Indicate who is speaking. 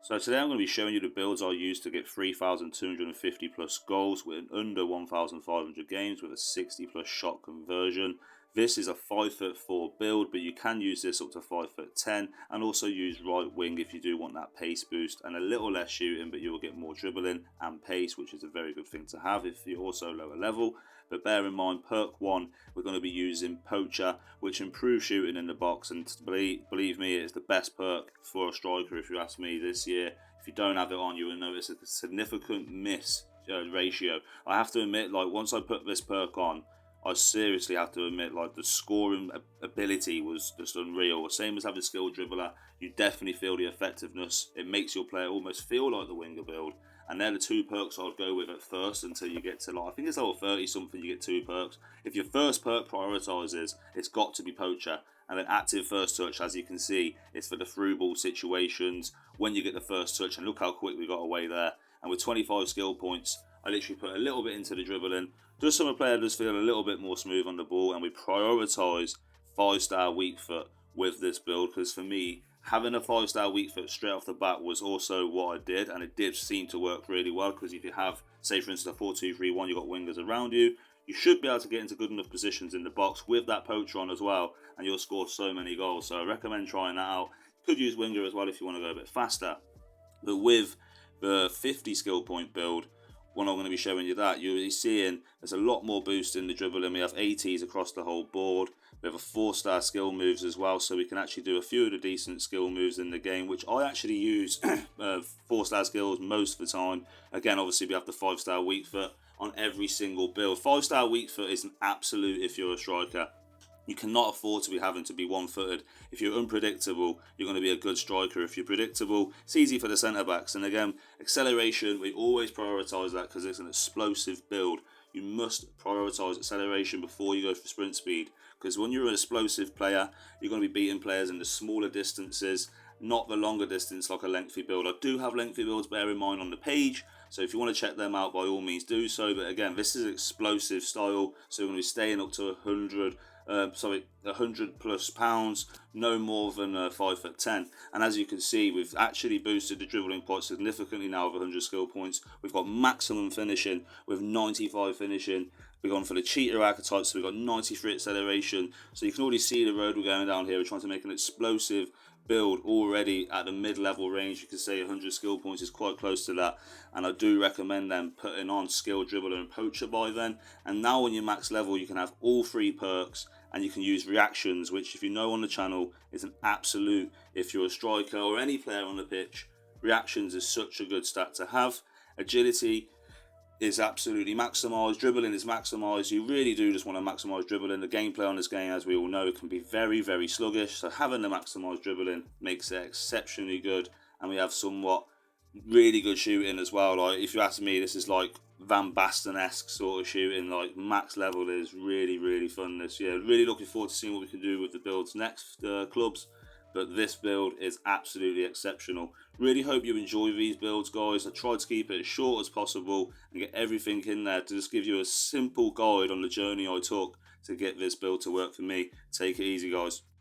Speaker 1: So today I'm going to be showing you the builds I used to get 3,250 plus goals with under 1,500 games with a 60 plus shot conversion. This is a 5'4" build, but you can use this up to 5'10" and also use right wing if you do want that pace boost and a little less shooting, but you will get more dribbling and pace, which is a very good thing to have if you're also lower level. But bear in mind, perk 1, we're going to be using Poacher, which improves shooting in the box, and believe me, it's the best perk for a striker if you ask me this year. If you don't have it on, you will notice a significant miss ratio. I have to admit, like, once I put this perk on, I seriously have to admit, like, the scoring ability was just unreal. Same as having skilled dribbler, you definitely feel the effectiveness. It makes your player almost feel like the winger build. And they're the two perks I'd go with at first until you get to, like, I think it's level 30 something, you get 2 perks. If your first perk prioritizes, it's got to be Poacher. And then active first touch, as you can see, is for the through ball situations when you get the first touch. And look how quick we got away there. And with 25 skill points, I literally put a little bit into the dribbling. Just so my player does feel a little bit more smooth on the ball. And we prioritise 5-star weak foot with this build. Because for me, having a 5-star weak foot straight off the bat was also what I did. And it did seem to work really well. Because if you have, say for instance, a 4-2-3-1, you've got wingers around you. You should be able to get into good enough positions in the box with that Poacher on as well, and you'll score so many goals. So I recommend trying that out. Could use winger as well if you want to go a bit faster. But with the 50 skill point build, when I'm going to be showing you that, you'll be seeing there's a lot more boost in the dribbling. We have 80s across the whole board. We have a 4-star skill moves as well, so we can actually do a few of the decent skill moves in the game, which I actually use 4-star skills most of the time. Again, obviously we have the 5-star weak foot on every single build. 5-star weak foot is an absolute if you're a striker. You cannot afford to be having to be one-footed. If you're unpredictable, you're going to be a good striker. If you're predictable, it's easy for the centre-backs. And again, acceleration, we always prioritise that because it's an explosive build. You must prioritise acceleration before you go for sprint speed. Because when you're an explosive player, you're going to be beating players in the smaller distances, not the longer distance like a lengthy build. I do have lengthy builds, bear in mind, on the page. So if you want to check them out, by all means do so. But again, this is explosive style. So we're going to be staying up to 100 plus pounds, no more than 5'10". And as you can see, we've actually boosted the dribbling quite significantly now with 100 skill points. We've got maximum finishing with 95 finishing. We've gone for the cheater archetype, so we've got 93 acceleration. So you can already see the road we're going down here. We're trying to make an explosive build already at the mid-level range. You can say 100 skill points is quite close to that, and I do recommend them putting on skill dribbler and poacher by then. And now on your max level, you can have all 3 perks, and you can use reactions, which, if you know on the channel, is an absolute, if you're a striker or any player on the pitch, reactions is such a good stat to have. Agility is absolutely maximised. Dribbling is maximised. You really do just want to maximise dribbling. The gameplay on this game, as we all know, can be very, very sluggish. So having the maximised dribbling makes it exceptionally good. And we have somewhat really good shooting as well. Like, if you ask me, this is like Van Basten-esque sort of shooting. Like, max level is really, really fun this year. Really looking forward to seeing what we can do with the builds next clubs. But this build is absolutely exceptional. Really hope you enjoy these builds, guys. I tried to keep it as short as possible and get everything in there to just give you a simple guide on the journey I took to get this build to work for me. Take it easy, guys.